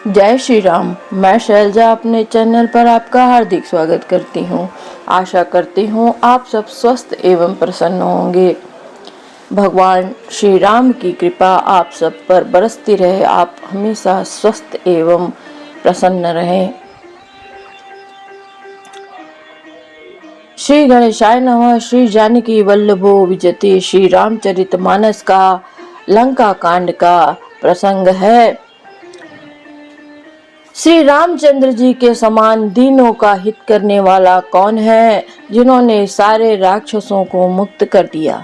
जय श्री राम। मैं शैलजा अपने चैनल पर आपका हार्दिक स्वागत करती हूँ। आशा करती हूँ आप सब स्वस्थ एवं प्रसन्न होंगे। भगवान श्री राम की कृपा आप सब पर बरसती रहे। आप हमेशा स्वस्थ एवं प्रसन्न रहें। श्री गणेशाय नमः। श्री जानकी वल्लभो विजयते। श्री रामचरितमानस का लंका कांड का प्रसंग है। श्री रामचंद्र जी के समान दीनों का हित करने वाला कौन है, जिन्होंने सारे राक्षसों को मुक्त कर दिया।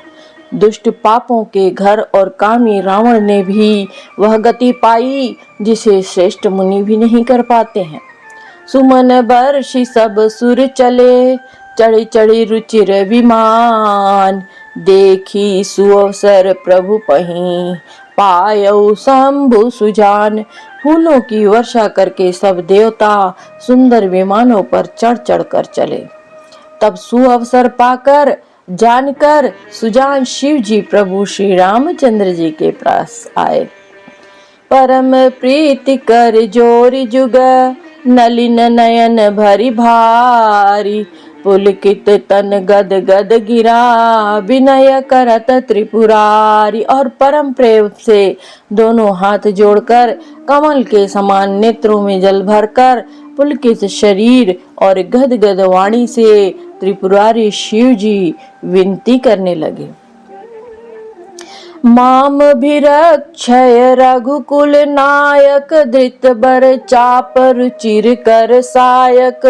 दुष्ट पापों के घर और कामी रावण ने भी वह गति पाई जिसे श्रेष्ठ मुनि भी नहीं कर पाते हैं। सुमन बरषि सब सुर चले, चढ़ी चढ़ी रुचिर विमान। देखी सुअवसर प्रभु पहीं, पायौ शंभु सुजान। फूलों की वर्षा करके सब देवता सुंदर विमानों पर चढ़ चढ़ कर चले। तब सुअवसर पाकर जानकर सुजान शिव जी प्रभु श्री रामचंद्र जी के पास आए। परम प्रीति कर जोरी जुग, नलिन नयन भरी भारी। पुलकित तन गद गद गिरा, विनय करत त्रिपुरारी। और परम प्रेम से दोनों हाथ जोड़कर कमल के समान नेत्रों में जल भरकर पुलकित शरीर और गद गद वाणी से त्रिपुरारी शिव जी विनती करने लगे। माम भिरक्षय रघुकुल नायक, धृत बर चाप रुचिर कर सायक।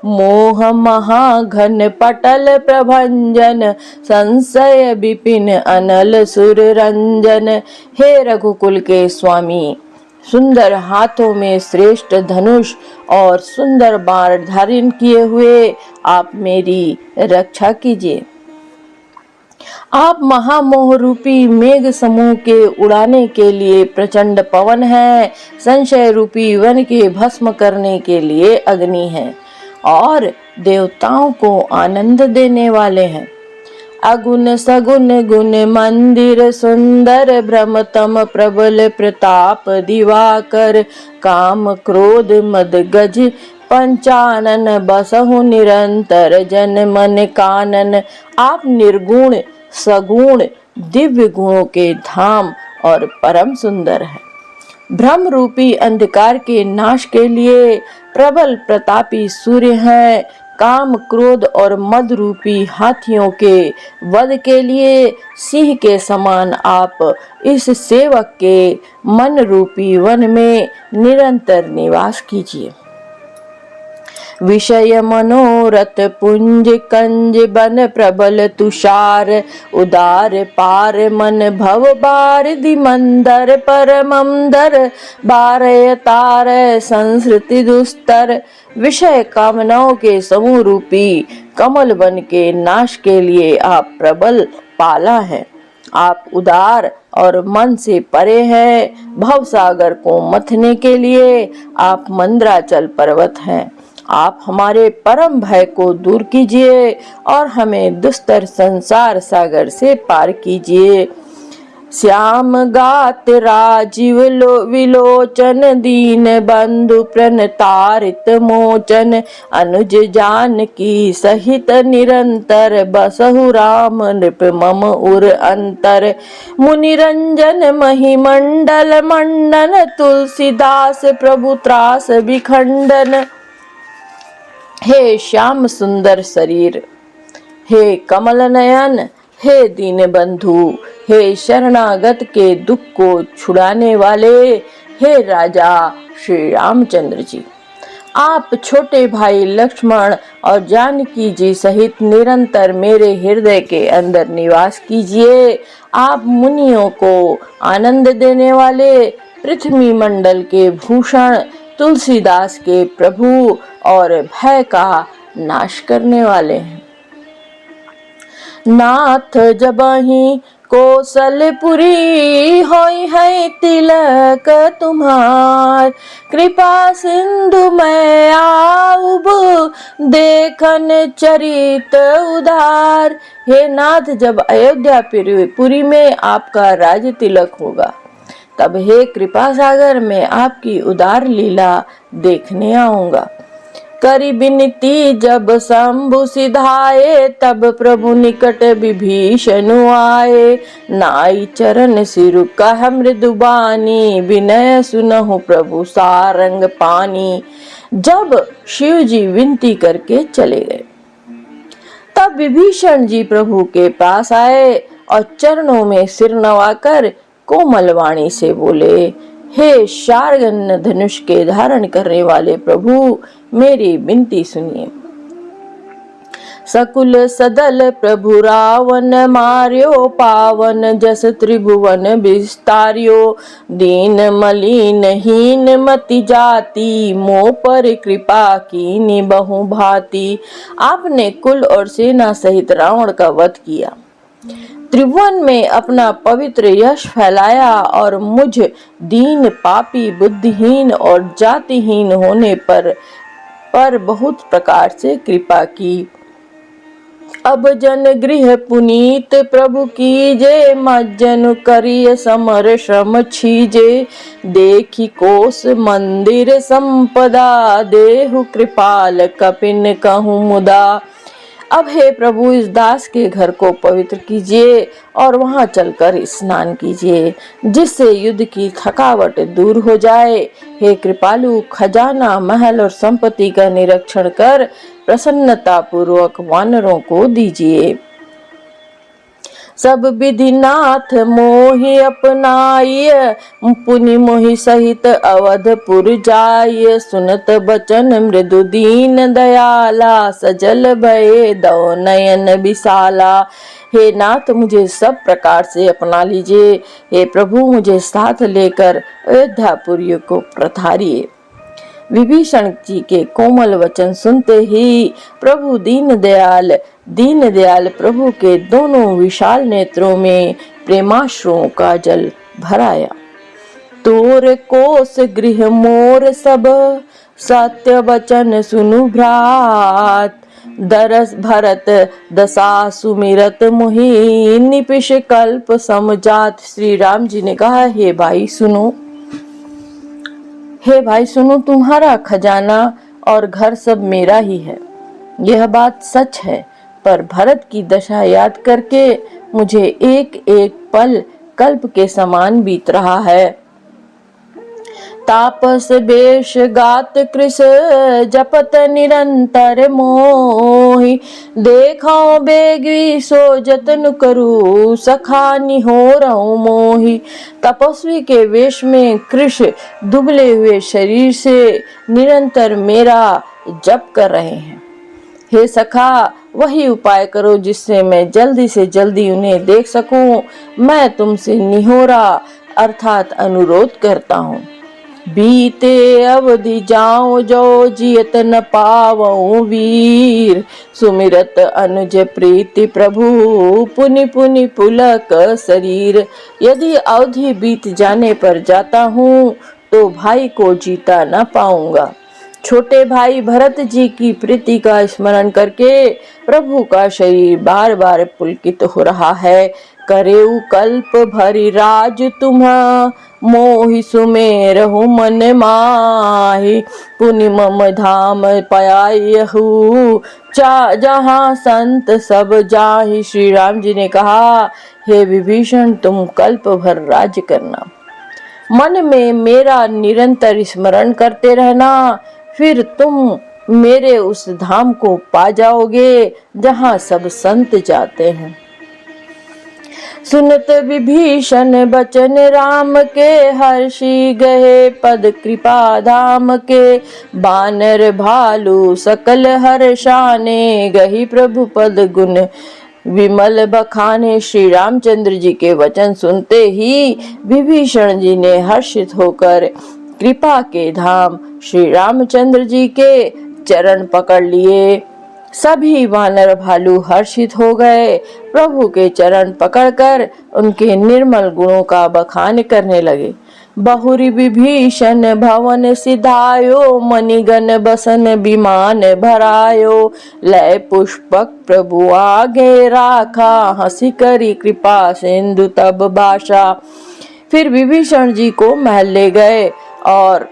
मोह महाघन पटल प्रभंजन, संशय विपिन अनल सुर रंजन। हे रघुकुल के स्वामी, सुंदर हाथों में श्रेष्ठ धनुष और सुंदर बाण धारण किए हुए आप मेरी रक्षा कीजिए। आप महामोह रूपी मेघ समूह के उड़ाने के लिए प्रचंड पवन है, संशय रूपी वन के भस्म करने के लिए अग्नि है और देवताओं को आनंद देने वाले हैं। अगुण सगुण गुण मंदिर सुंदर, भ्रमतम प्रबल प्रताप दिवाकर। काम क्रोध मद गज पंचानन, बसहु निरंतर जन मन कानन। आप निर्गुण सगुण दिव्य गुणों के धाम और परम सुंदर है। भ्रम रूपी अंधकार के नाश के लिए प्रबल प्रतापी सूर्य हैं। काम क्रोध और मद रूपी हाथियों के वध के लिए सिंह के समान आप इस सेवक के मन रूपी वन में निरंतर निवास कीजिए। विषय मनोरथ पुंज कंज बन, प्रबल तुषार उदार पार। मन भव बारिधि मंदर, परमंदर बारय तार संस्कृति दुस्तर। विषय कामनाओं के समूह रूपी कमल वन के नाश के लिए आप प्रबल पाला है। आप उदार और मन से परे हैं। भव सागर को मथने के लिए आप मंद्राचल पर्वत हैं। आप हमारे परम भय को दूर कीजिए और हमें दुस्तर संसार सागर से पार कीजिए। श्याम गात राजीव विलोचन, दीन बंधु प्रणतारित मोचन। अनुज जानकी सहित निरंतर, बसहु राम नृप मम उर अंतर। मुनिरंजन महिमंडल मंडन, तुलसीदास प्रभु त्रास विखंडन। हे श्याम सुंदर शरीर, हे कमल नयन, हे दीन बंधु, हे शरणागत के दुख को छुड़ाने वाले, हे राजा श्री रामचंद्र जी। आप छोटे भाई लक्ष्मण और जानकी जी सहित निरंतर मेरे हृदय के अंदर निवास कीजिए। आप मुनियों को आनंद देने वाले, पृथ्वी मंडल के भूषण, तुलसीदास के प्रभु और भय का नाश करने वाले हैं। नाथ जबहि कौशलपुरी, होई है तिलक तुम्हार। कृपा सिंधु मैं आऊब, देखन चरित उदार। हे नाथ, जब अयोध्या पुरी में आपका राज तिलक होगा तब हे कृपा सागर मैं आपकी उदार लीला देखने आऊंगा। करी बिनती जब शंभु सिधाए, तब प्रभु निकट विभीषण आए। नाई चरण सिरु कह मृदुबानी, विनय सुनहु प्रभु सारंग पानी। जब शिव जी विनती करके चले गए, तब विभीषण जी प्रभु के पास आए और चरणों में सिर नवाकर कोमल वाणी से बोले, हे शार्गन धनुष के धारण करने वाले प्रभु, मेरी विनती सुनिए। सकुल सदल प्रभु रावण मार्यो, पावन जस त्रिभुवन विस्तार्यो। दीन मलिन हीन मति जाति, मोह पर कृपा कीनी बहु भांति। आपने कुल और सेना सहित रावण का वध किया, त्रिभुवन में अपना पवित्र यश फैलाया और मुझ दीन पापी बुद्धिहीन और जातिहीन होने पर बहुत प्रकार से कृपा की। अब जन गृह पुनीत प्रभु कीजे, मज्जन करिय समर श्रम छीजे। देखी कोस मंदिर संपदा, देहु कृपाल कपिन कहूँ मुदा। अब हे प्रभु इस दास के घर को पवित्र कीजिए और वहां चलकर स्नान कीजिए, जिससे युद्ध की थकावट दूर हो जाए। हे कृपालु, खजाना महल और संपत्ति का निरीक्षण कर प्रसन्नता पूर्वक वानरों को दीजिए। सब विधि नाथ मोहि अपनाइय, पुनि मोहि सहित अवधपुर जाइय। सुनत बचन मृदु दीन दयाला, सजल भये दो नयन विशाला। हे नाथ, मुझे सब प्रकार से अपना लीजिए। हे प्रभु, मुझे साथ लेकर अयोध्यापुरी को पधारिए। विभीषण जी के कोमल वचन सुनते ही प्रभु दीन दयाल प्रभु के दोनों विशाल नेत्रों में प्रेमाश्रुओं का जल भर आया। तोर कोस गृह मोर सब, सत्य वचन सुनु भ्रात। दरस भरत दशा सुमिरत मोहि, निपिश कल्प समजात। श्री राम जी ने कहा, हे भाई सुनो, तुम्हारा खजाना और घर सब मेरा ही है, यह बात सच है। पर भरत की दशा याद करके मुझे एक एक पल कल्प के समान बीत रहा है। तापस बेश गात कृष, जपत निरंतर मोहि। देखो बेगी सो जतन करू, सखा निहोरहु मोहि। तपस्वी के वेश में कृष दुबले हुए शरीर से निरंतर मेरा जप कर रहे हैं। हे सखा, वही उपाय करो जिससे मैं जल्दी से जल्दी उन्हें देख सकूं। मैं तुमसे निहोरा अर्थात अनुरोध करता हूँ। बीते अवधि जाऊं जो जियत न पावऊं वीर। सुमिरत अनुज प्रीति प्रभु, पुनि पुनि पुलक शरीर। यदि अवधि बीत जाने पर जाता हूँ तो भाई को जीता न पाऊंगा। छोटे भाई भरत जी की प्रीति का स्मरण करके प्रभु का शरीर बार बार पुलकित हो रहा है। करेऊ कल्प भरी राज तुम्हा, मोहि सुमेरहु मन माहि। पुनि मम धाम पायहु, जहाँ संत सब जाहि। श्री राम जी ने कहा, हे विभीषण, तुम कल्प भर राज्य करना, मन में मेरा निरंतर स्मरण करते रहना, फिर तुम मेरे उस धाम को पा जाओगे जहाँ सब संत जाते हैं। सुनत विभीषण बचन राम के, हर्षि गए पद कृपा धाम के। बानर भालू सकल हर्षाने, गही प्रभु पद गुण विमल बखाने। श्री रामचंद्र जी के वचन सुनते ही विभीषण जी ने हर्षित होकर कृपा के धाम श्री रामचंद्र जी के चरण पकड़ लिए। सभी वानर भालू हर्षित हो गए, प्रभु के चरण पकड़कर उनके निर्मल गुणों का बखान करने लगे। बहुरी विभीषण भवन सिधायो, मणिगण बसन विमान भरायो। लय पुष्पक प्रभु आगे राखा, हंसी करी कृपा सिंधु तब भाषा। फिर विभीषण जी को महल ले गए और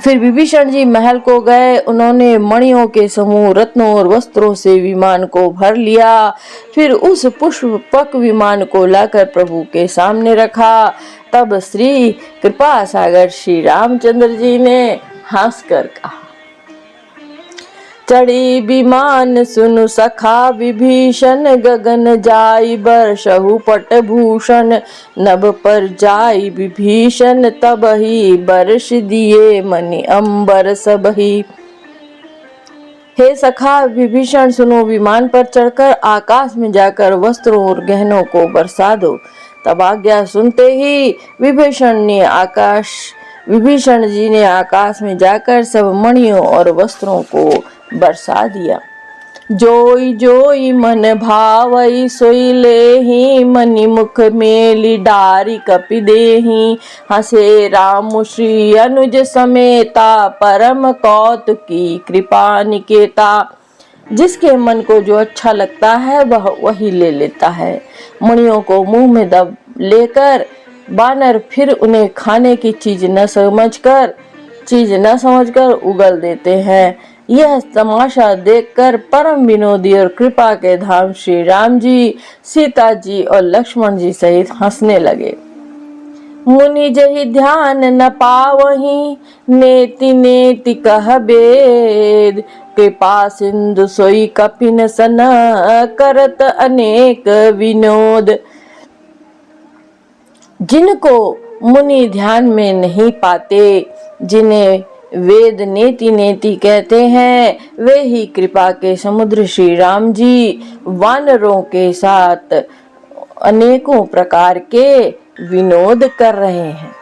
फिर विभीषण जी महल को गए। उन्होंने मणियों के समूह, रत्नों और वस्त्रों से विमान को भर लिया। फिर उस पुष्पक विमान को लाकर प्रभु के सामने रखा। तब श्री कृपा सागर श्री रामचंद्र जी ने हंसकर कहा, चढ़ी विमान सुनु सखा विभीषण, गगन जाई बरसहु पट भूषण। नभ पर जाई विभीषण, तबहि बरस दिए मणि अंबर सबही। हे सखा विभीषण, सुनो, विमान पर चढ़कर आकाश में जाकर वस्त्रों और गहनों को बरसा दो। तब आज्ञा सुनते ही विभीषण जी ने आकाश में जाकर सब मणियों और वस्त्रों को बरसा दिया। जोई जोई मन भावई, सोई लेहि मनि मुख मेली डारी कपि देहि। हसे राम श्री अनुज समेता, परम कौतुकी कृपा निकेता। जिसके मन को जो अच्छा लगता है वह वही ले लेता है। मणियों को मुंह में दब लेकर बानर फिर उन्हें खाने की चीज न समझकर उगल देते हैं। यह तमाशा देखकर परम विनोदी और कृपा के धाम श्री राम जी, सीता जी और लक्ष्मण जी सहित हंसने लगे। मुनि जहि ध्यान न पावहीं, नेति नेति कह बेद। कृपा सिंधु सोई कपिन सन, करत अनेक विनोद। जिनको मुनि ध्यान में नहीं पाते, जिन्हें वेद नेति नेति कहते हैं, वे ही कृपा के समुद्र श्री राम जी वानरों के साथ अनेकों प्रकार के विनोद कर रहे हैं।